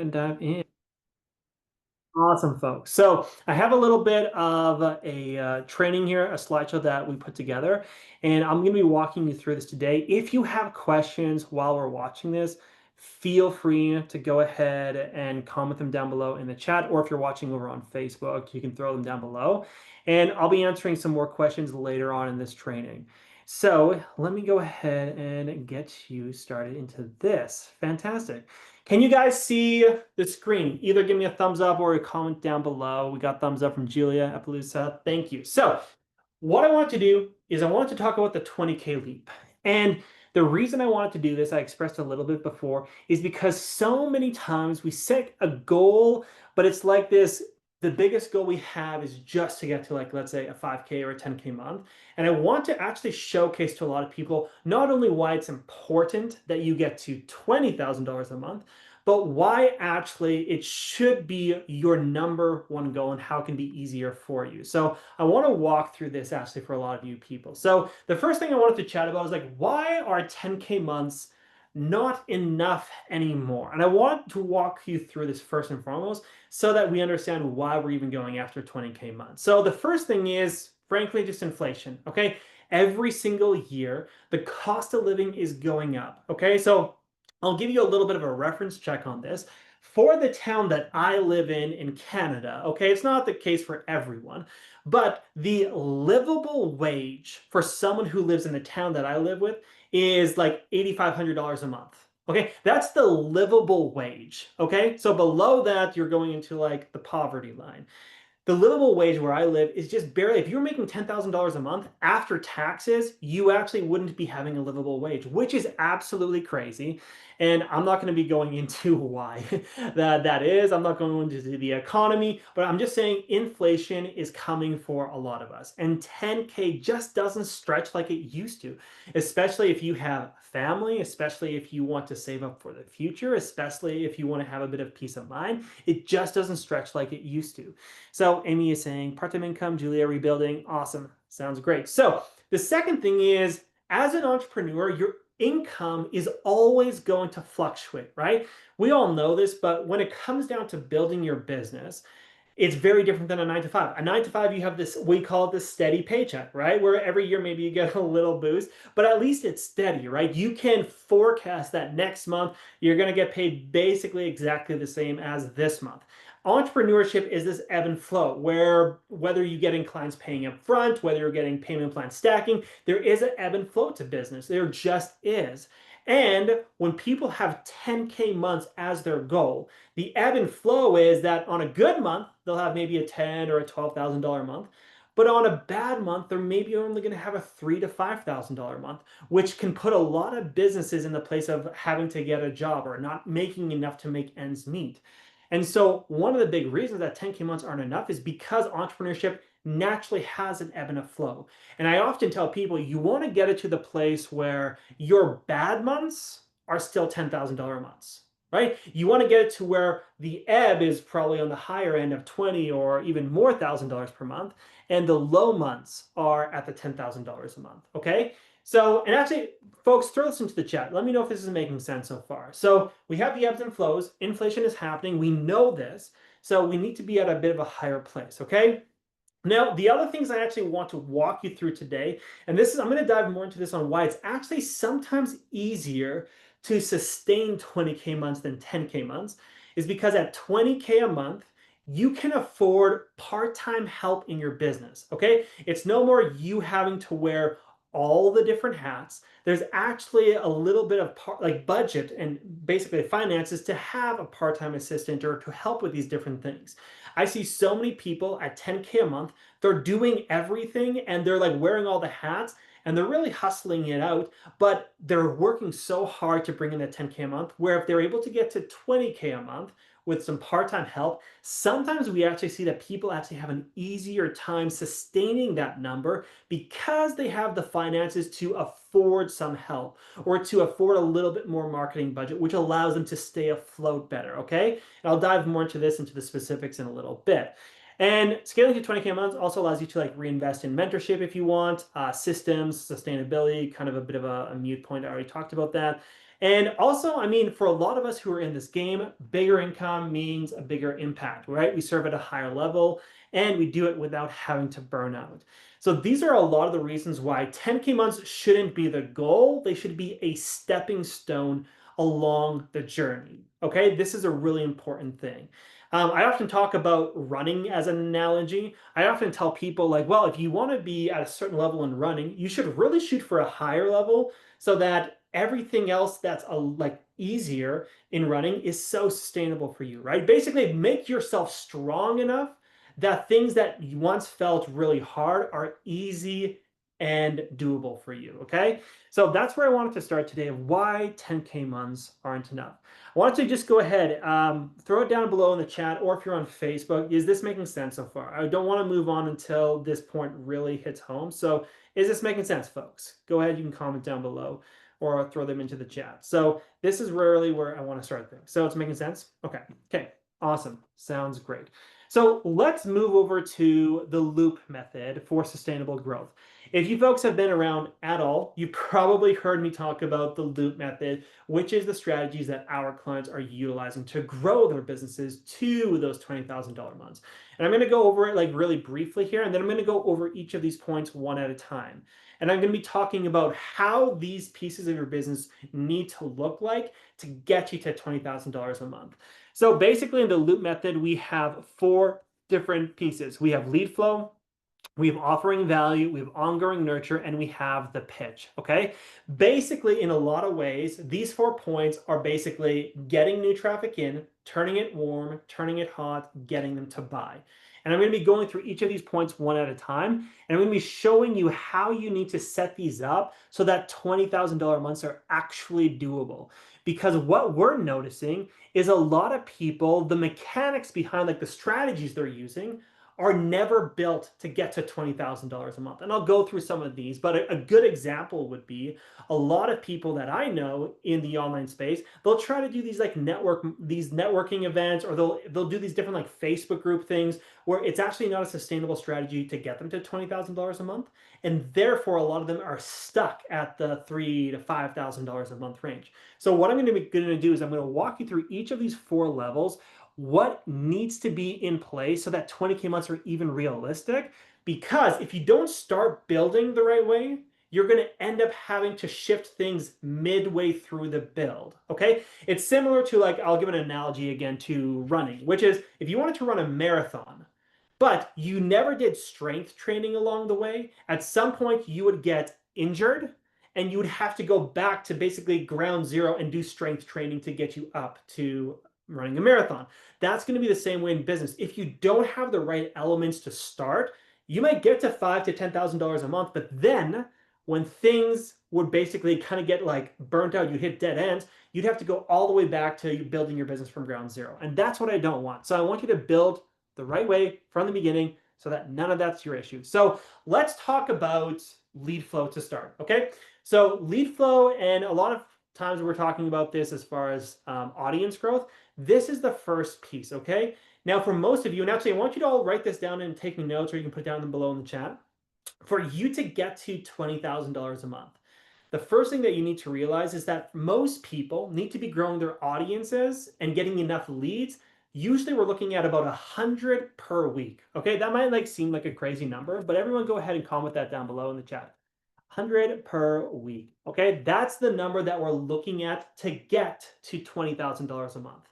And dive in. Awesome, folks. So I have a little bit of a training here, a slideshow that we put together, and I'm going to be walking you through this today. If you have questions while we're watching this, feel free to go ahead and comment them down below in the chat, or if you're watching over on Facebook, you can throw them down below, and I'll be answering some more questions later on in this training. So let me go ahead and get you started into this. Fantastic. Can you guys see the screen? Either give me a thumbs up or a comment down below. We got thumbs up from Julia Appaloosa. Thank you. So what I want to do is I want to talk about the 20K leap. And the reason I wanted to do this, I expressed a little bit before, is because so many times we set a goal, but it's like this, the biggest goal we have is just to get to, like, let's say a 5K or a 10K month. And I want to actually showcase to a lot of people not only why it's important that you get to $20,000 a month, but why actually it should be your number one goal and how it can be easier for you. So I want to walk through this actually for a lot of you people. So the first thing I wanted to chat about is, like, why are 10K months not enough anymore? And I want to walk you through this first and foremost so that we understand why we're even going after 20K months. So the first thing is, frankly, just inflation. Okay. Every single year, the cost of living is going up. Okay. So I'll give you a little bit of a reference check on this. For the town that I live in Canada, okay, it's not the case for everyone, but the livable wage for someone who lives in the town that I live with is like $8,500 a month. Okay, that's the livable wage. Okay, so below that, you're going into like the poverty line. The livable wage where I live is just barely, if you're making $10,000 a month after taxes, you actually wouldn't be having a livable wage, which is absolutely crazy. And I'm not going to be going into why that is. I'm not going into the economy, but I'm just saying inflation is coming for a lot of us. And 10K just doesn't stretch like it used to, especially if you have family, especially if you want to save up for the future, especially if you want to have a bit of peace of mind. It just doesn't stretch like it used to. So Amy is saying part-time income, Julia rebuilding. Awesome. Sounds great. So the second thing is, as an entrepreneur, your income is always going to fluctuate, right? We all know this, but when it comes down to building your business, it's very different than a 9 to 5. A 9 to 5, you have this, we call it the steady paycheck, right? Where every year maybe you get a little boost, but at least it's steady, right? You can forecast that next month you're going to get paid basically exactly the same as this month. Entrepreneurship is this ebb and flow where whether you're getting clients paying up front, whether you're getting payment plan stacking, there is an ebb and flow to business. There just is. And when people have 10K months as their goal, the ebb and flow is that on a good month, they'll have maybe a $10,000 or a $12,000 month. But on a bad month, they're maybe only going to have a $3,000 to $5,000 month, which can put a lot of businesses in the place of having to get a job or not making enough to make ends meet. And so one of the big reasons that 10K months aren't enough is because entrepreneurship naturally has an ebb and a flow. And I often tell people, you want to get it to the place where your bad months are still $10,000 months, right? You want to get it to where the ebb is probably on the higher end of 20 or even more $1,000 per month, and the low months are at the $10,000 a month, okay? So, and actually, folks, throw this into the chat. Let me know if this is making sense so far. So we have the ebbs and flows. Inflation is happening. We know this. So we need to be at a bit of a higher place, okay? Now, the other things I actually want to walk you through today, and this is, I'm going to dive more into this on why it's actually sometimes easier to sustain 20K months than 10K months, is because at 20K a month, you can afford part-time help in your business, okay? It's no more you having to wear all the different hats. There's actually a little bit of like budget and basically finances to have a part-time assistant or to help with these different things. I see so many people at 10K a month, they're doing everything and they're like wearing all the hats and they're really hustling it out, but they're working so hard to bring in that 10K a month, where if they're able to get to 20K a month with some part-time help, sometimes we actually see that people actually have an easier time sustaining that number because they have the finances to afford some help or to afford a little bit more marketing budget, which allows them to stay afloat better, okay? And I'll dive more into this, into the specifics in a little bit. And scaling to 20K a month also allows you to like reinvest in mentorship if you want, systems, sustainability, kind of a bit of a mute point. I already talked about that. And also, I mean, for a lot of us who are in this game, bigger income means a bigger impact, right? We serve at a higher level and we do it without having to burn out. So these are a lot of the reasons why 10K months shouldn't be the goal. They should be a stepping stone along the journey. Okay, this is a really important thing. I often talk about running as an analogy. I often tell people, like, well, if you want to be at a certain level in running, you should really shoot for a higher level so that everything else that's like easier in running is so sustainable for you, right? Basically, make yourself strong enough that things that you once felt really hard are easy and doable for you, okay? So that's where I wanted to start today of why 10K months aren't enough. I want to just go ahead, throw it down below in the chat, or if you're on Facebook, is this making sense so far? I don't want to move on until this point really hits home. So is this making sense, folks? Go ahead, you can comment down below or throw them into the chat. So this is really where I want to start things. So it's making sense? Okay, okay, awesome, sounds great. So let's move over to the loop method for sustainable growth. If you folks have been around at all, you probably heard me talk about the loop method, which is the strategies that our clients are utilizing to grow their businesses to those $20,000 months. And I'm going to go over it like really briefly here, and then I'm going to go over each of these points one at a time. And I'm going to be talking about how these pieces of your business need to look like to get you to $20,000 a month. So basically in the loop method, we have four different pieces. We have lead flow, we have offering value, we have ongoing nurture, and we have the pitch, okay? Basically, in a lot of ways, these 4 points are basically getting new traffic in, turning it warm, turning it hot, getting them to buy. And I'm going to be going through each of these points one at a time, and I'm going to be showing you how you need to set these up so that $20,000 months are actually doable. Because what we're noticing is a lot of people, the mechanics behind like the strategies they're using are never built to get to $20,000 a month. And I'll go through some of these, but a good example would be a lot of people that I know in the online space, they'll try to do these like these networking events, or they'll do these different like Facebook group things where it's actually not a sustainable strategy to get them to $20,000 a month. And therefore, a lot of them are stuck at the $3,000 to $5,000 a month range. So what I'm going to do is I'm going to walk you through each of these four levels, what needs to be in place so that 20K months are even realistic. Because if you don't start building the right way, you're going to end up having to shift things midway through the build. Okay. It's similar to, like, I'll give an analogy again to running, which is if you wanted to run a marathon, but you never did strength training along the way, at some point you would get injured and you would have to go back to basically ground zero and do strength training to get you up to running a marathon. That's going to be the same way in business. If you don't have the right elements to start, you might get to $5,000 to $10,000 a month, but then when things would basically kind of get like burnt out, you hit dead ends, you'd have to go all the way back to building your business from ground zero. And that's what I don't want. So I want you to build the right way from the beginning so that none of that's your issue. So let's talk about lead flow to start, okay? So lead flow, and a lot of times we're talking about this as far as audience growth. This is the first piece, okay? Now, for most of you, and actually I want you to all write this down and take notes, or you can put it down below in the chat. For you to get to $20,000 a month, the first thing that you need to realize is that most people need to be growing their audiences and getting enough leads. Usually we're looking at about 100 per week. Okay, that might like seem like a crazy number, but everyone go ahead and comment that down below in the chat. 100 per week. Okay, that's the number that we're looking at to get to $20,000 a month.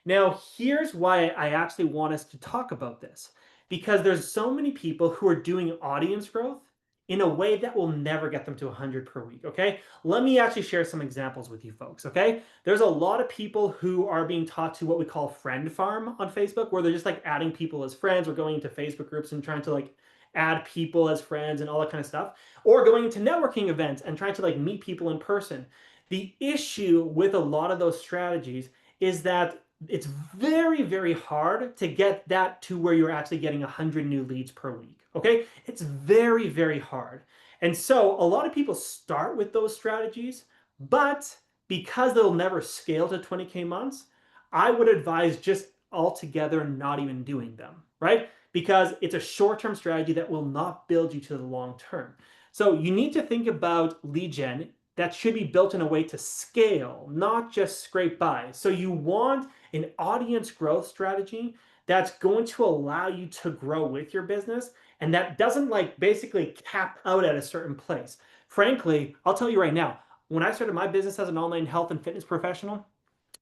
Now, here's why I actually want us to talk about this, because there's so many people who are doing audience growth in a way that will never get them to 100 per week. Okay, let me actually share some examples with you folks. Okay, there's a lot of people who are being taught to what we call friend farm on Facebook, where they're just like adding people as friends or going into Facebook groups and trying to like add people as friends and all that kind of stuff, or going into networking events and trying to like meet people in person. The issue with a lot of those strategies is that it's very, very hard to get that to where you're actually getting 100 new leads per week. Okay, it's very, very hard. And so a lot of people start with those strategies, but because they'll never scale to 20K months, I would advise just altogether not even doing them, right? Because it's a short-term strategy that will not build you to the long term. So you need to think about lead gen that should be built in a way to scale, not just scrape by. So you want an audience growth strategy that's going to allow you to grow with your business and that doesn't like basically cap out at a certain place. Frankly, I'll tell you right now, when I started my business as an online health and fitness professional,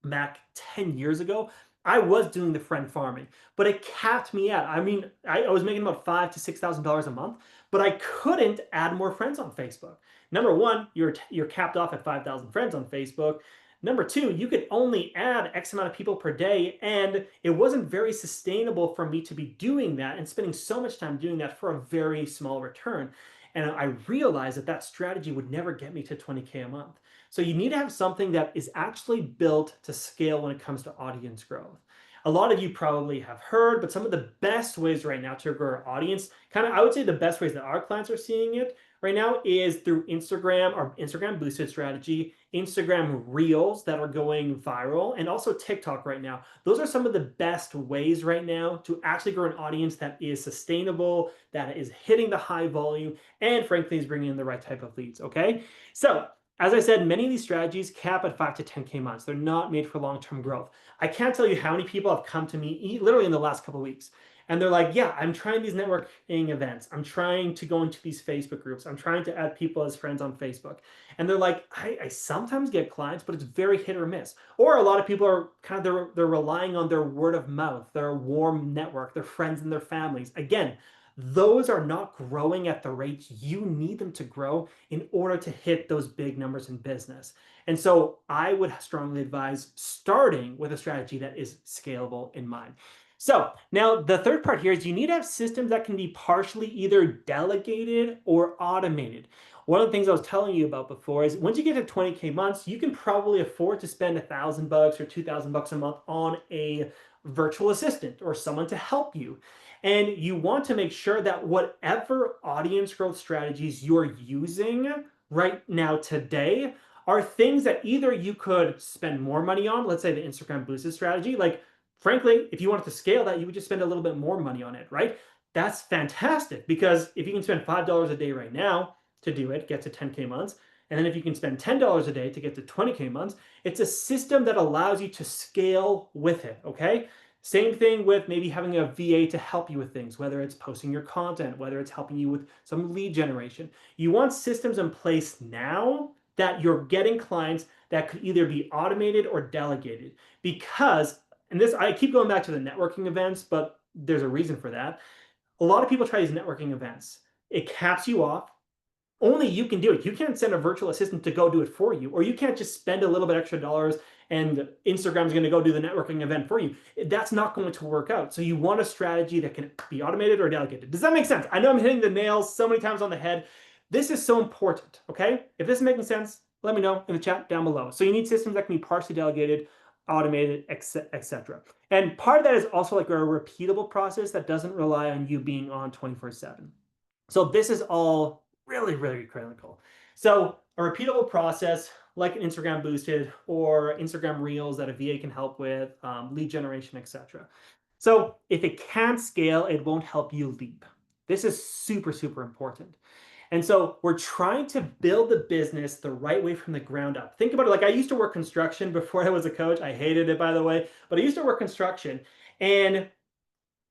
back 10 years ago, I was doing the friend farming, but it capped me out. I mean, I was making about five to $6,000 a month, but I couldn't add more friends on Facebook. Number one, you're capped off at 5,000 friends on Facebook. Number two, you could only add X amount of people per day, and it wasn't very sustainable for me to be doing that and spending so much time doing that for a very small return. And I realized that that strategy would never get me to 20K a month. So you need to have something that is actually built to scale when it comes to audience growth. A lot of you probably have heard, but some of the best ways right now to grow our audience, kind of, I would say the best ways that our clients are seeing it right now is through Instagram or Instagram boosted strategy, Instagram reels that are going viral, and also TikTok right now. Those are some of the best ways right now to actually grow an audience that is sustainable, that is hitting the high volume, and frankly is bringing in the right type of leads. Okay. So as I said, many of these strategies cap at 5 to 10K months. They're not made for long-term growth. I can't tell you how many people have come to me literally in the last couple of weeks. And they're like, yeah, I'm trying these networking events. I'm trying to go into these Facebook groups. I'm trying to add people as friends on Facebook. And they're like, I sometimes get clients, but it's very hit or miss. Or a lot of people are kind of, they're relying on their word of mouth, their warm network, their friends and their families. Again, those are not growing at the rate you need them to grow in order to hit those big numbers in business. And so I would strongly advise starting with a strategy that is scalable in mind. So now the third part here is you need to have systems that can be partially either delegated or automated. One of the things I was telling you about before is once you get to 20K months, you can probably afford to spend $1,000 or $2,000 a month on a virtual assistant or someone to help you. And you want to make sure that whatever audience growth strategies you're using right now today are things that either you could spend more money on, let's say the Instagram boosted strategy. Like, frankly, if you wanted to scale that, you would just spend a little bit more money on it, right? That's fantastic because if you can spend $5 a day right now to do it, get to 10K months, and then if you can spend $10 a day to get to 20K months, it's a system that allows you to scale with it, okay? Same thing with maybe having a VA to help you with things, whether it's posting your content, whether it's helping you with some lead generation. You want systems in place now that you're getting clients that could either be automated or delegated. Because, and this, I keep going back to the networking events, but there's a reason for that. A lot of people try these networking events. It caps you off. Only you can do it. You can't send a virtual assistant to go do it for you, or you can't just spend a little bit extra dollars and Instagram's going to go do the networking event for you. That's not going to work out. So you want a strategy that can be automated or delegated. Does that make sense? I know I'm hitting the nails so many times on the head. This is so important, okay? If this is making sense, let me know in the chat down below. So you need systems that can be partially delegated, automated, etc. And part of that is also like a repeatable process that doesn't rely on you being on 24/7. So this is all really, really critical. So a repeatable process like an Instagram boosted or Instagram reels that a VA can help with, lead generation, etc. So if it can't scale, it won't help you leap. This is super, super important. And so we're trying to build the business the right way from the ground up. Think about it. Like I used to work construction before I was a coach. I hated it, by the way, but I used to work construction. And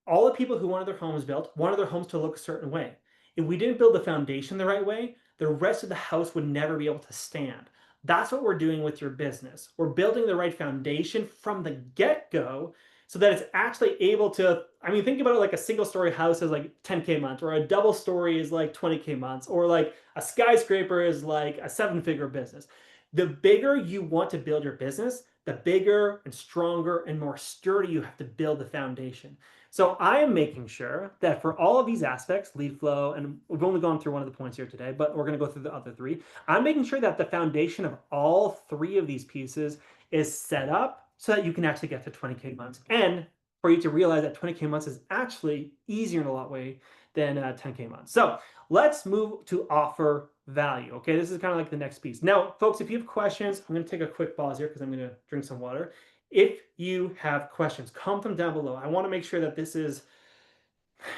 all the people who wanted their homes built wanted their homes to look a certain way. If we didn't build the foundation the right way, the rest of the house would never be able to stand. That's what we're doing with your business. We're building the right foundation from the get-go so that it's actually able to, I mean, think about it like a single story house is like 10K months, or a double story is like 20K months, or like a skyscraper is like a seven-figure business. The bigger you want to build your business, the bigger and stronger and more sturdy you have to build the foundation. So I am making sure that for all of these aspects, lead flow, and we've only gone through one of the points here today, but we're going to go through the other three. I'm making sure that the foundation of all three of these pieces is set up so that you can actually get to 20K months. And for you to realize that 20K months is actually easier in a lot way than 10K months. So let's move to offer value. Okay, this is kind of like the next piece. Now, folks, if you have questions, I'm going to take a quick pause here because I'm going to drink some water. If you have questions, comment them down below. I want to make sure that this is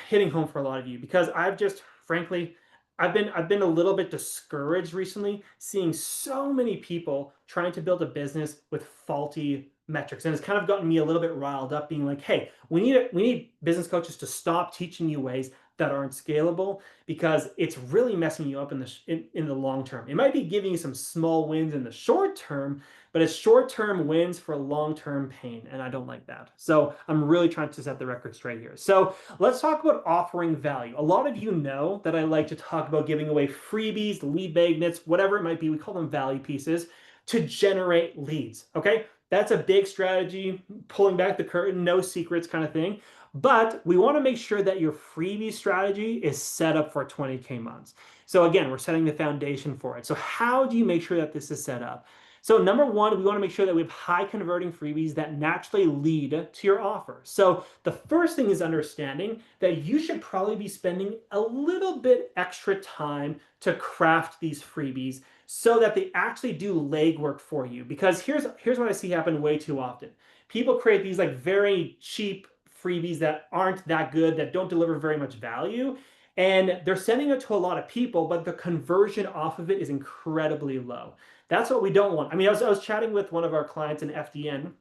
hitting home for a lot of you because I've just, frankly, I've been a little bit discouraged recently seeing so many people trying to build a business with faulty metrics. And it's kind of gotten me a little bit riled up being like, hey, we need business coaches to stop teaching you ways that aren't scalable because it's really messing you up in the long term. It might be giving you some small wins in the short term, but it's short-term wins for long-term pain, and I don't like that. So I'm really trying to set the record straight here. So let's talk about offering value. A lot of you know that I like to talk about giving away freebies, lead magnets, whatever it might be. We call them value pieces to generate leads. Okay. That's a big strategy, pulling back the curtain, no secrets kind of thing. But we want to make sure that your freebie strategy is set up for 20K months. So again, we're setting the foundation for it. So how do you make sure that this is set up? So number one, we want to make sure that we have high converting freebies that naturally lead to your offer. So the first thing is understanding that you should probably be spending a little bit extra time to craft these freebies so that they actually do legwork for you. Because here's what I see happen way too often. People create these like very cheap freebies that aren't that good, that don't deliver very much value. And they're sending it to a lot of people, but the conversion off of it is incredibly low. That's what we don't want. I mean, I was chatting with one of our clients in FDN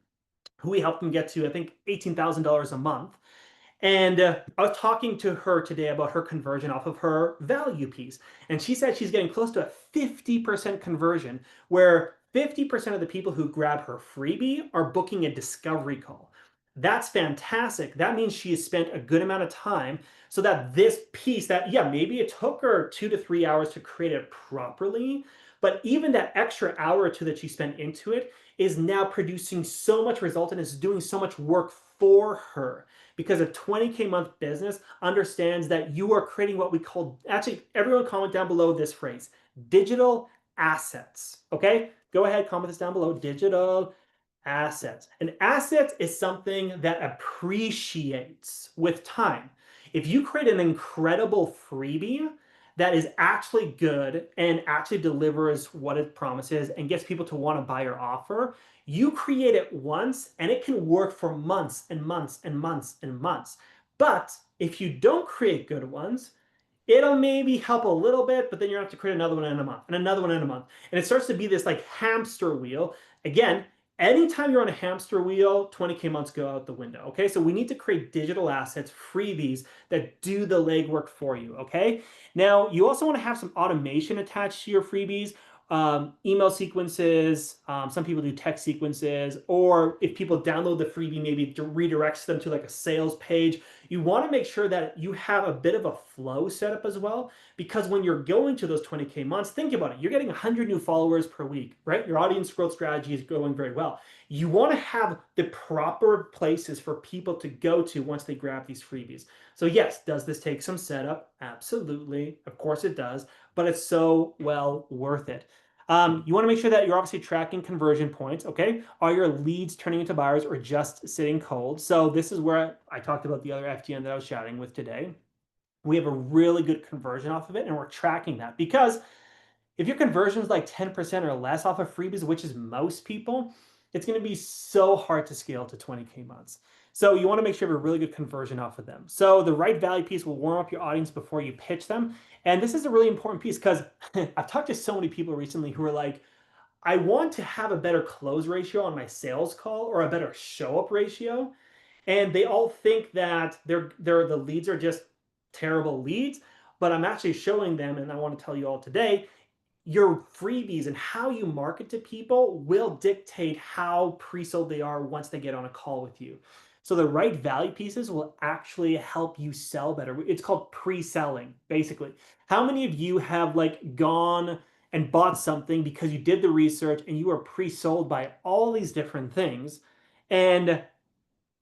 who we helped them get to, I think, $18,000 a month. And I was talking to her today about her conversion off of her value piece. And she said she's getting close to a 50% conversion, where 50% of the people who grab her freebie are booking a discovery call. That's fantastic. That means she has spent a good amount of time so that this piece that, yeah, maybe it took her 2 to 3 hours to create it properly, but even that extra hour or two that she spent into it is now producing so much result and is doing so much work for her because a 20K month business understands that you are creating what we call, actually, everyone comment down below this phrase, digital assets. Okay? Go ahead, comment this down below, digital assets. And assets is something that appreciates with time. If you create an incredible freebie that is actually good and actually delivers what it promises and gets people to want to buy your offer, you create it once and it can work for months and months and months and months. But if you don't create good ones, it'll maybe help a little bit, but then you have to create another one in a month and another one in a month. And it starts to be this like hamster wheel. Again, anytime you're on a hamster wheel, 20K months go out the window. Okay. So we need to create digital assets, freebies that do the legwork for you. Okay. Now, you also want to have some automation attached to your freebies. Email sequences, some people do text sequences, or if people download the freebie, maybe it redirects them to like a sales page. You want to make sure that you have a bit of a flow set up as well, because when you're going to those 20K months, think about it. You're getting 100 new followers per week, right? Your audience growth strategy is going very well. You want to have the proper places for people to go to once they grab these freebies. So yes, does this take some setup? Absolutely. Of course it does, but it's so well worth it. You want to make sure that you're obviously tracking conversion points. Okay. Are your leads turning into buyers or just sitting cold? So this is where I talked about the other FTN that I was chatting with today. We have a really good conversion off of it, and we're tracking that because if your conversion is like 10% or less off of freebies, which is most people, it's going to be so hard to scale to 20K months. So you want to make sure you have a really good conversion off of them. So the right value piece will warm up your audience before you pitch them. And this is a really important piece because I've talked to so many people recently who are like, I want to have a better close ratio on my sales call or a better show up ratio. And they all think that the leads are just terrible leads, but I'm actually showing them, and I want to tell you all today, your freebies and how you market to people will dictate how pre-sold they are once they get on a call with you. So the right value pieces will actually help you sell better. It's called pre-selling, basically. How many of you have like gone and bought something because you did the research and you were pre-sold by all these different things, and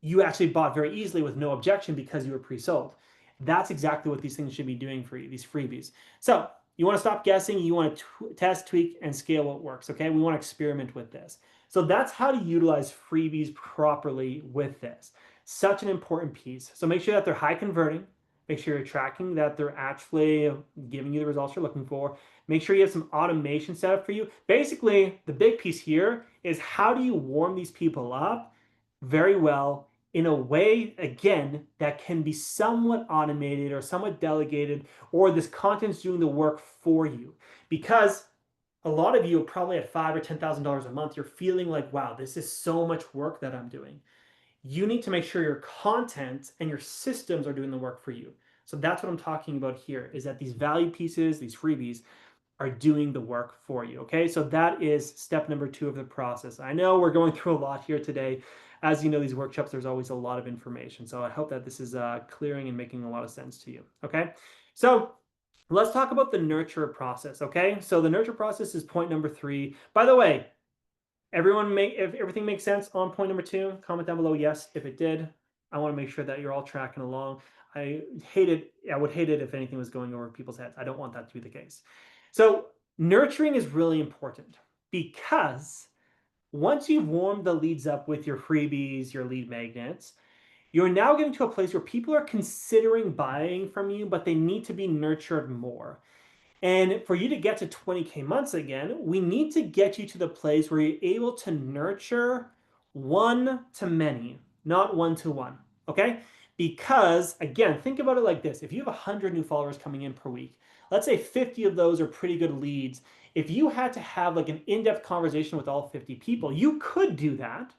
you actually bought very easily with no objection because you were pre-sold? That's exactly what these things should be doing for you, these freebies. So you want to stop guessing. You want to test, tweak, and scale what works. Okay. We want to experiment with this. So that's how to utilize freebies properly with this. Such an important piece. So make sure that they're high converting. Make sure you're tracking that they're actually giving you the results you're looking for. Make sure you have some automation set up for you. Basically, the big piece here is how do you warm these people up very well in a way, again, that can be somewhat automated or somewhat delegated, or this content's doing the work for you. Because a lot of you are probably at five or $10,000 a month. You're feeling like, wow, this is so much work that I'm doing. You need to make sure your content and your systems are doing the work for you. So that's what I'm talking about here, is that these value pieces, these freebies, are doing the work for you. Okay, so that is step number 2 of the process. I know we're going through a lot here today. As you know, these workshops, there's always a lot of information. So I hope that this is clearing and making a lot of sense to you. Okay, so let's talk about the nurture process. Okay, so the nurture process is point number 3. By the way, if everything makes sense on point number 2, comment down below yes if it did. I want to make sure that you're all tracking along. I would hate it if anything was going over people's heads. I don't want that to be the case. So nurturing is really important because once you've warmed the leads up with your freebies, your lead magnets, you're now getting to a place where people are considering buying from you, but they need to be nurtured more. And for you to get to 20K months again, we need to get you to the place where you're able to nurture one to many, not one to one. Okay? Because again, think about it like this. If you have 100 new followers coming in per week, let's say 50 of those are pretty good leads. If you had to have like an in-depth conversation with all 50 people, you could do that.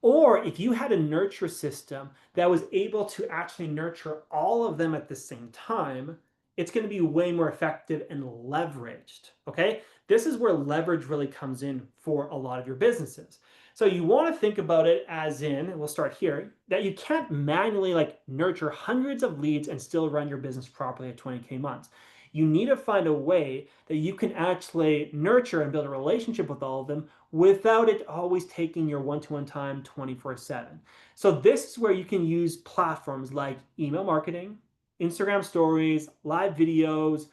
Or if you had a nurture system that was able to actually nurture all of them at the same time, it's going to be way more effective and leveraged. Okay. This is where leverage really comes in for a lot of your businesses. So you want to think about it as in, and we'll start here, that you can't manually like nurture hundreds of leads and still run your business properly at 20K months. You need to find a way that you can actually nurture and build a relationship with all of them without it always taking your one-to-one time 24/7. So this is where you can use platforms like email marketing, Instagram stories, live videos,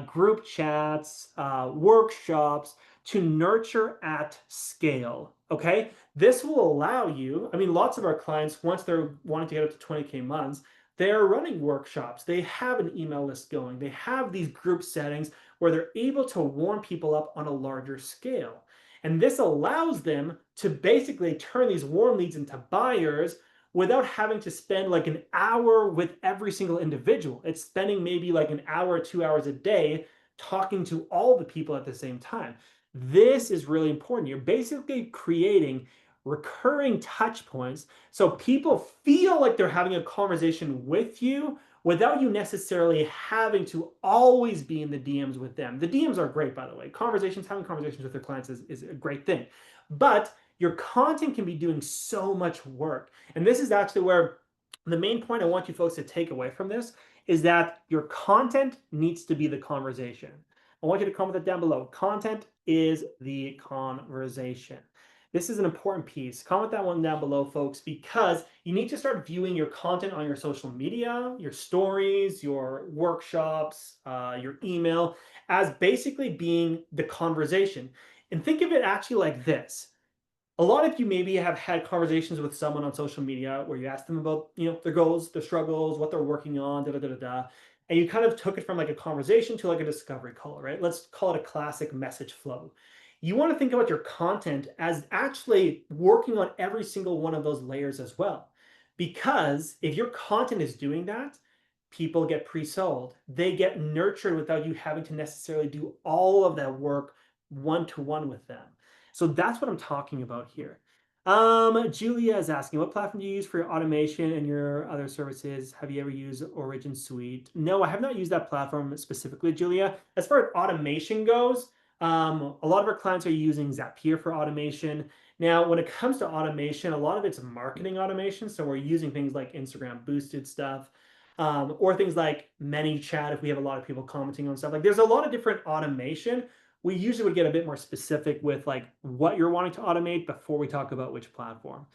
group chats, workshops to nurture at scale. Okay, this will allow you. I mean, lots of our clients, once they're wanting to get up to 20K months, they are running workshops. They have an email list going. They have these group settings where they're able to warm people up on a larger scale. And this allows them to basically turn these warm leads into buyers without having to spend like an hour with every single individual. It's spending maybe like an hour, 2 hours a day talking to all the people at the same time. This is really important. You're basically creating recurring touch points so people feel like they're having a conversation with you without you necessarily having to always be in the DMs with them. The DMs are great, by the way. Having conversations with their clients is a great thing. But your content can be doing so much work. And this is actually where the main point I want you folks to take away from this is that your content needs to be the conversation. I want you to comment that down below. Content is the conversation. This is an important piece. Comment that one down below, folks, because you need to start viewing your content on your social media, your stories, your workshops, your email, as basically being the conversation. And think of it actually like this. A lot of you maybe have had conversations with someone on social media where you ask them about, their goals, their struggles, what they're working on, da da da da da. And you kind of took it from like a conversation to like a discovery call, right? Let's call it a classic message flow. You want to think about your content as actually working on every single one of those layers as well. Because if your content is doing that, people get pre-sold. They get nurtured without you having to necessarily do all of that work one-to-one with them. So that's what I'm talking about here. Julia is asking, what platform do you use for your automation and your other services? Have you ever used Origin Suite? No, I have not used that platform specifically, Julia. As far as automation goes, a lot of our clients are using Zapier for automation. Now, when it comes to automation, a lot of it's marketing automation. So we're using things like Instagram boosted stuff, or things like ManyChat if we have a lot of people commenting on stuff. Like there's a lot of different automation. We usually would get a bit more specific with like what you're wanting to automate before we talk about which platform.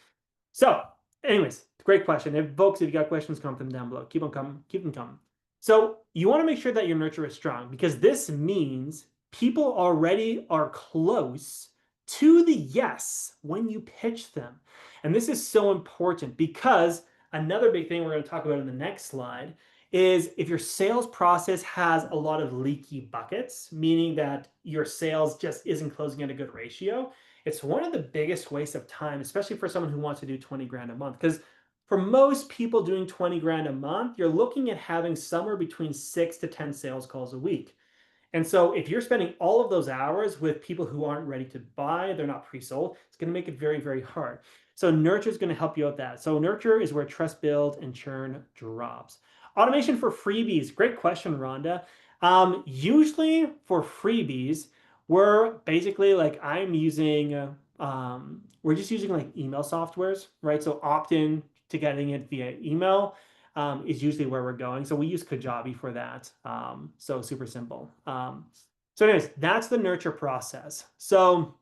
So, anyways, great question. If folks, if you got questions, comment them down below. Keep them coming. Keep them coming. So you want to make sure that your nurture is strong because this means people already are close to the yes when you pitch them. And this is so important because another big thing we're going to talk about in the next slide is if your sales process has a lot of leaky buckets, meaning that your sales just isn't closing at a good ratio, it's one of the biggest wastes of time, especially for someone who wants to do 20 grand a month. Because For most people doing 20 grand a month, you're looking at having somewhere between 6 to 10 sales calls a week. And so if you're spending all of those hours with people who aren't ready to buy, they're not pre-sold, it's going to make it very, very hard. So nurture is going to help you out that. So nurture is where trust builds and churn drops. Automation for freebies. Great question, Rhonda. Usually for freebies, we're basically like we're just using like email softwares, right? So opt in to getting it via email is usually where we're going. So we use Kajabi for that. So super simple. So anyways, that's the nurture process. So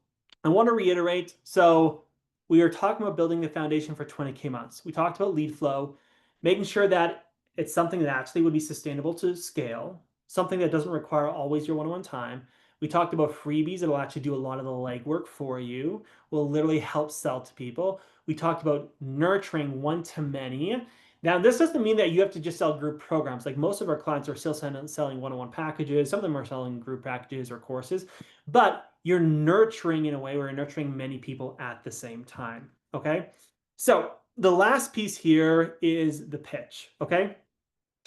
I want to reiterate. So we are talking about building the foundation for 20K months. We talked about lead flow, making sure that it's something that actually would be sustainable to scale, something that doesn't require always your one-on-one time. We talked about freebies that will actually do a lot of the legwork for you, will literally help sell to people. We talked about nurturing one-to-many. Now, this doesn't mean that you have to just sell group programs. Like most of our clients are still selling one-on-one packages. Some of them are selling group packages or courses, but you're nurturing in a way where you're nurturing many people at the same time. Okay. So the last piece here is the pitch. Okay.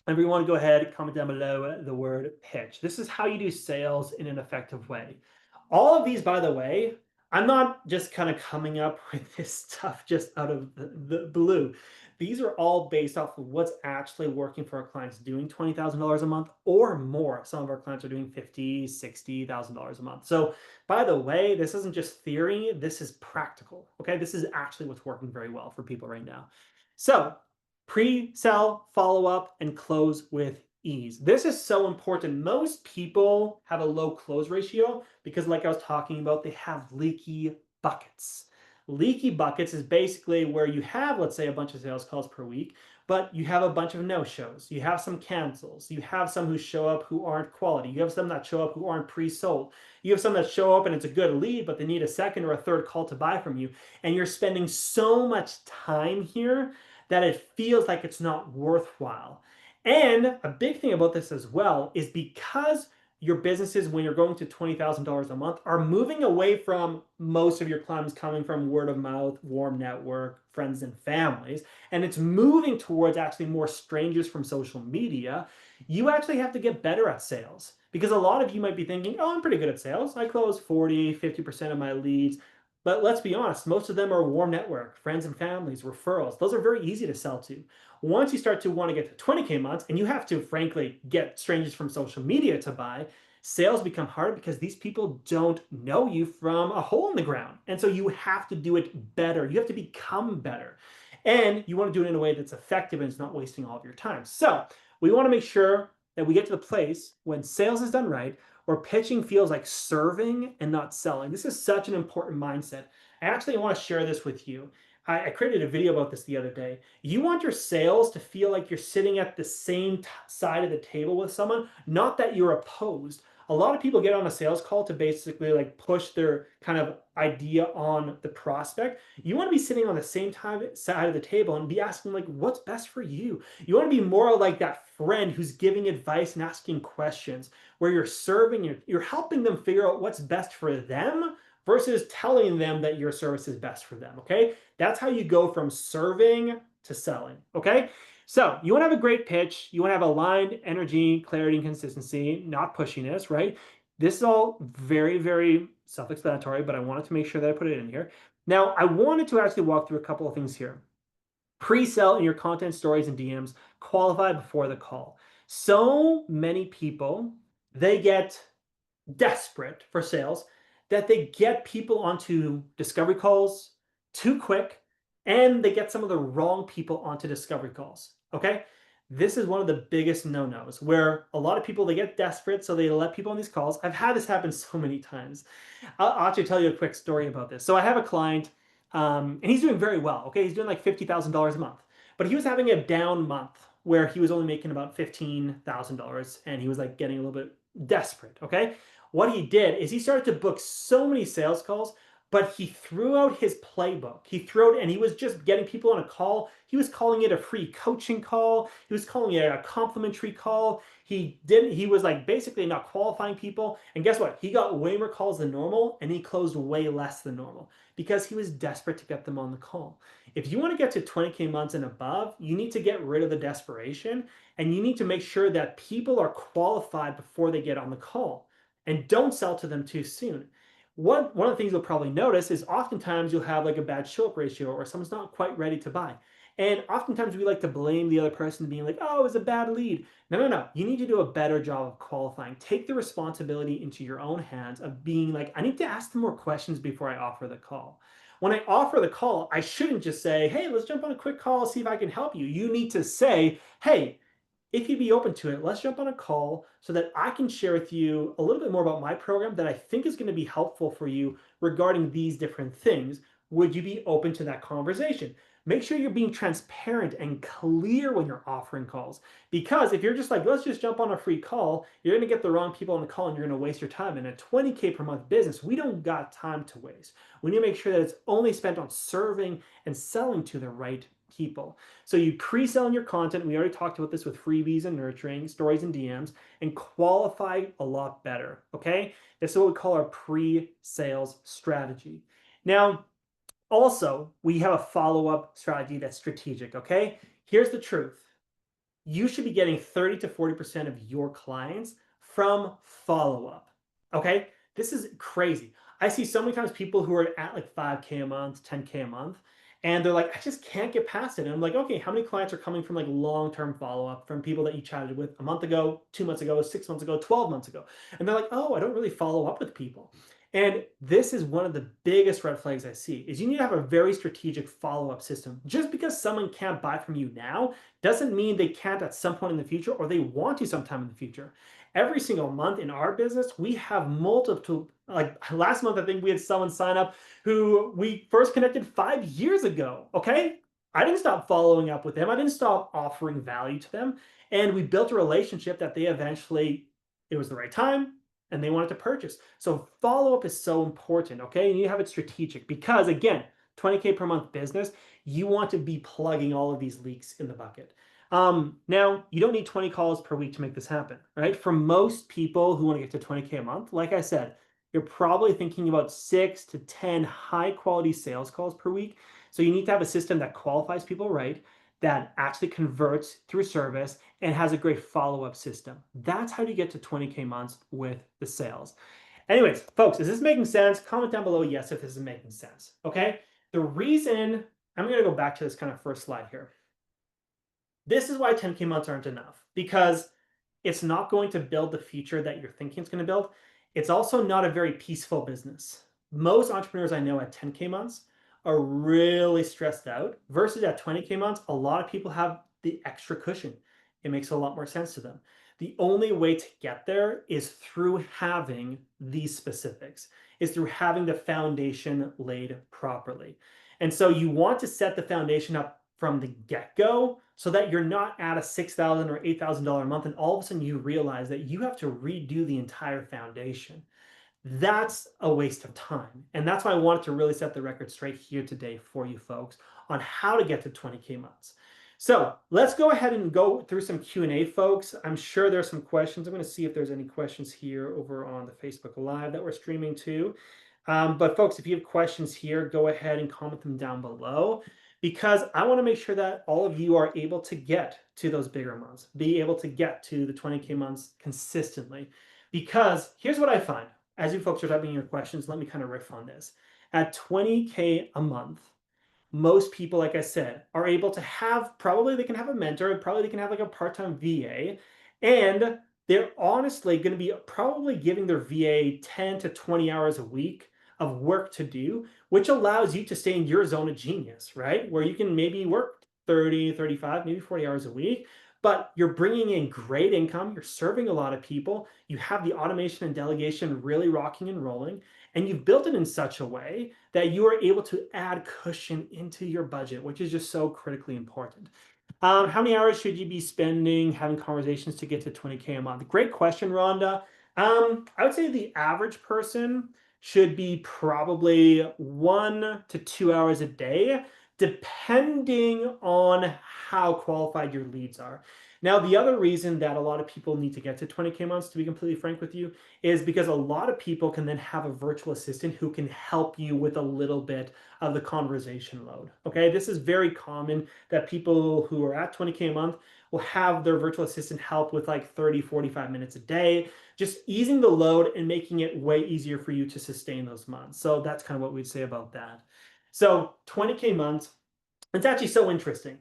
Everyone go ahead, comment down below the word pitch. This is how you do sales in an effective way. All of these, by the way, I'm not just kind of coming up with this stuff just out of the blue. These are all based off of what's actually working for our clients doing $20,000 a month or more. Some of our clients are doing $50,000, $60,000 a month. So by the way, this isn't just theory, this is practical. Okay, this is actually what's working very well for people right now. So pre-sell, follow up, and close with ease. This is so important. Most people have a low close ratio because, like I was talking about, they have leaky buckets. Leaky buckets is basically where you have, let's say, a bunch of sales calls per week, but you have a bunch of no-shows. You have some cancels. You have some who show up who aren't quality. You have some that show up who aren't pre-sold. You have some that show up and it's a good lead, but they need a second or a third call to buy from you. And you're spending so much time here that it feels like it's not worthwhile. And a big thing about this as well is because your businesses, when you're going to $20,000 a month, are moving away from most of your clients coming from word of mouth, warm network, friends and families, and it's moving towards actually more strangers from social media, you actually have to get better at sales. Because a lot of you might be thinking, oh, I'm pretty good at sales. I close 40, 50% of my leads. But let's be honest, most of them are warm network, friends and families, referrals. Those are very easy to sell to. Once you start to want to get to 20K months and you have to, frankly, get strangers from social media to buy, sales become hard because these people don't know you from a hole in the ground. And so you have to do it better. You have to become better. And you want to do it in a way that's effective and it's not wasting all of your time. So we want to make sure that we get to the place when sales is done right, where pitching feels like serving and not selling. This is such an important mindset. I actually want to share this with you. I created a video about this the other day. You want your sales to feel like you're sitting at the same side of the table with someone, not that you're opposed. A lot of people get on a sales call to basically like push their kind of idea on the prospect. You want to be sitting on the same side of the table and be asking like, what's best for you? You want to be more like that friend who's giving advice and asking questions, where you're serving, you're helping them figure out what's best for them versus telling them that your service is best for them. Okay. That's how you go from serving to selling. Okay. So you want to have a great pitch. You want to have aligned energy, clarity, and consistency, not pushiness, right? This is all very, very self-explanatory, but I wanted to make sure that I put it in here. Now, I wanted to actually walk through a couple of things here. Pre-sell in your content stories and DMs, qualify before the call. So many people, they get desperate for sales that they get people onto discovery calls too quick and they get some of the wrong people onto discovery calls. Okay. This is one of the biggest no-nos where a lot of people, they get desperate. So they let people on these calls. I've had this happen so many times. I'll actually tell you a quick story about this. So I have a client and he's doing very well. Okay. He's doing like $50,000 a month, but he was having a down month where he was only making about $15,000 and he was like getting a little bit desperate. Okay. What he did is he started to book so many sales calls, but he threw out his playbook. He threw out, and he was just getting people on a call. He was calling it a free coaching call. He was calling it a complimentary call. He was like basically not qualifying people. And guess what? He got way more calls than normal and he closed way less than normal because he was desperate to get them on the call. If you want to get to 20K months and above, you need to get rid of the desperation and you need to make sure that people are qualified before they get on the call and don't sell to them too soon. One of the things you'll probably notice is oftentimes you'll have like a bad show up ratio or someone's not quite ready to buy. And oftentimes we like to blame the other person being like, oh, it was a bad lead. No, no, no. You need to do a better job of qualifying. Take the responsibility into your own hands of being like, I need to ask them more questions before I offer the call. When I offer the call, I shouldn't just say, hey, let's jump on a quick call, see if I can help you. You need to say, hey, if you'd be open to it, let's jump on a call so that I can share with you a little bit more about my program that I think is going to be helpful for you regarding these different things. Would you be open to that conversation? Make sure you're being transparent and clear when you're offering calls. Because if you're just like, let's just jump on a free call, you're going to get the wrong people on the call and you're going to waste your time. In a 20K per month business, we don't got time to waste. We need to make sure that it's only spent on serving and selling to the right people. So you pre-sell in your content. We already talked about this with freebies and nurturing, stories and DMs, and qualify a lot better. Okay. This is what we call our pre-sales strategy. Now, also, we have a follow-up strategy that's strategic. Okay. Here's the truth. You should be getting 30 to 40% of your clients from follow-up. Okay. This is crazy. I see so many times people who are at like 5K a month, 10K a month, and they're like, I just can't get past it. And I'm like, okay, how many clients are coming from like long-term follow-up from people that you chatted with a month ago, 2 months ago, 6 months ago, 12 months ago? And they're like, oh, I don't really follow up with people. And this is one of the biggest red flags I see is you need to have a very strategic follow-up system. Just because someone can't buy from you now doesn't mean they can't at some point in the future or they want to sometime in the future. Every single month in our business, we have multiple, like last month, I think we had someone sign up who we first connected 5 years ago. Okay. I didn't stop following up with them. I didn't stop offering value to them. And we built a relationship that they eventually, it was the right time and they wanted to purchase. So follow up is so important. Okay. And you have it strategic because again, 20K per month business, you want to be plugging all of these leaks in the bucket. Now, you don't need 20 calls per week to make this happen, right? For most people who want to get to 20K a month, like I said, you're probably thinking about 6 to 10 high quality sales calls per week. So you need to have a system that qualifies people right, that actually converts through service and has a great follow-up system. That's how you get to 20K months with the sales. Anyways, folks, is this making sense? Comment down below yes if this is making sense. Okay. The reason I'm going to go back to this kind of first slide here. This is why 10K months aren't enough because it's not going to build the future that you're thinking it's going to build. It's also not a very peaceful business. Most entrepreneurs I know at 10K months are really stressed out versus at 20K months, a lot of people have the extra cushion. It makes a lot more sense to them. The only way to get there is through having these specifics, is through having the foundation laid properly. And so you want to set the foundation up from the get-go so that you're not at a $6,000 or $8,000 a month and all of a sudden you realize that you have to redo the entire foundation. That's a waste of time. And that's why I wanted to really set the record straight here today for you folks on how to get to 20K months. So let's go ahead and go through some Q&A, folks. I'm sure there's some questions. I'm going to see if there's any questions here over on the Facebook Live that we're streaming to. But folks, if you have questions here, go ahead and comment them down below because I want to make sure that all of you are able to get to those bigger months, be able to get to the 20K months consistently. Because here's what I find. As you folks are typing your questions, let me kind of riff on this. At 20K a month, most people, like I said, are able to have, probably they can have a mentor, probably they can have like a part-time VA, and they're honestly going to be probably giving their VA 10 to 20 hours a week of work to do, which allows you to stay in your zone of genius, right? Where you can maybe work 30, 35, maybe 40 hours a week, but you're bringing in great income, you're serving a lot of people, you have the automation and delegation really rocking and rolling, and you've built it in such a way that you are able to add cushion into your budget, which is just so critically important. How many hours should you be spending having conversations to get to 20K a month? Great question, Rhonda. I would say the average person should be probably 1 to 2 hours a day depending on how qualified your leads are. Now, the other reason that a lot of people need to get to 20K months, to be completely frank with you, is because a lot of people can then have a virtual assistant who can help you with a little bit of the conversation load. Okay, this is very common that people who are at 20K a month will have their virtual assistant help with like 30, 45 minutes a day, just easing the load and making it way easier for you to sustain those months. So that's kind of what we'd say about that. So 20K months, it's actually so interesting,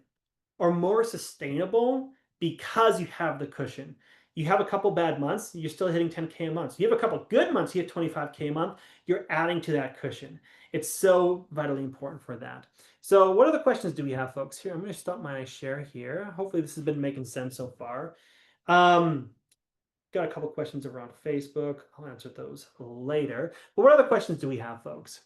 are more sustainable because you have the cushion. You have a couple bad months, you're still hitting 10K a month. You have a couple good months, you hit 25K a month, you're adding to that cushion. It's so vitally important for that. So what other questions do we have, folks? Here, I'm going to stop my share here. Hopefully this has been making sense so far. Um, got a couple questions around Facebook. I'll answer those later. But what other questions do we have, folks?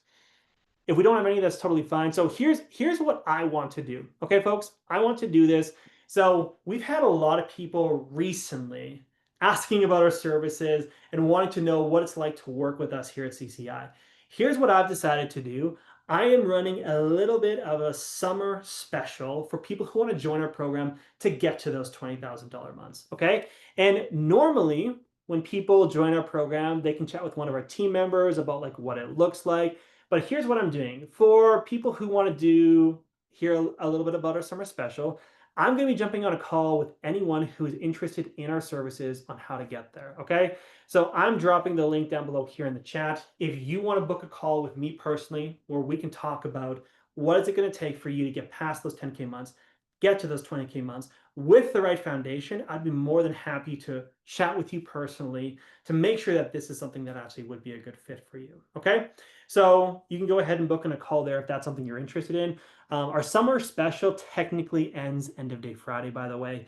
If we don't have any, that's totally fine. So here's what I want to do. Okay, folks, I want to do this. So we've had a lot of people recently asking about our services and wanting to know what it's like to work with us here at CCI. Here's what I've decided to do. I am running a little bit of a summer special for people who want to join our program to get to those $20,000 months. Okay. And normally when people join our program, they can chat with one of our team members about like what it looks like. But here's what I'm doing. For people who want to hear a little bit about our summer special, I'm going to be jumping on a call with anyone who is interested in our services on how to get there. Okay. So I'm dropping the link down below here in the chat. If you want to book a call with me personally, where we can talk about what is it going to take for you to get past those 10K months, get to those 20K months with the right foundation, I'd be more than happy to chat with you personally to make sure that this is something that actually would be a good fit for you. Okay. So you can go ahead and book in a call there if that's something you're interested in. Our summer special technically ends end of day Friday, by the way.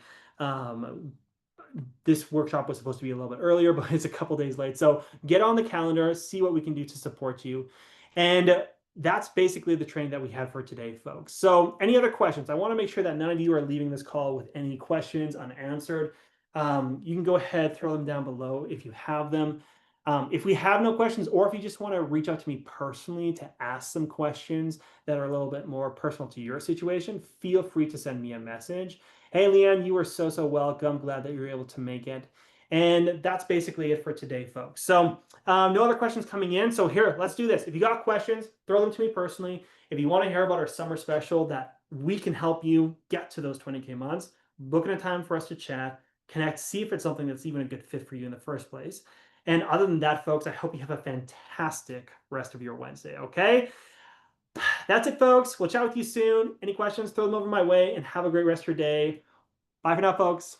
This workshop was supposed to be a little bit earlier, but it's a couple days late. So get on the calendar, see what we can do to support you. And that's basically the training that we have for today, folks. So any other questions? I want to make sure that none of you are leaving this call with any questions unanswered. You can go ahead, throw them down below if you have them. If we have no questions, or if you just want to reach out to me personally to ask some questions that are a little bit more personal to your situation, feel free to send me a message. Hey, Leanne, you are so welcome. Glad that you were able to make it. And that's basically it for today, folks. So no other questions coming in. So here, let's do this. If you got questions, throw them to me personally. If you want to hear about our summer special that we can help you get to those 20K months, book in a time for us to chat, connect, see if it's something that's even a good fit for you in the first place. And other than that, folks, I hope you have a fantastic rest of your Wednesday, okay? That's it, folks. We'll chat with you soon. Any questions, throw them over my way, and have a great rest of your day. Bye for now, folks.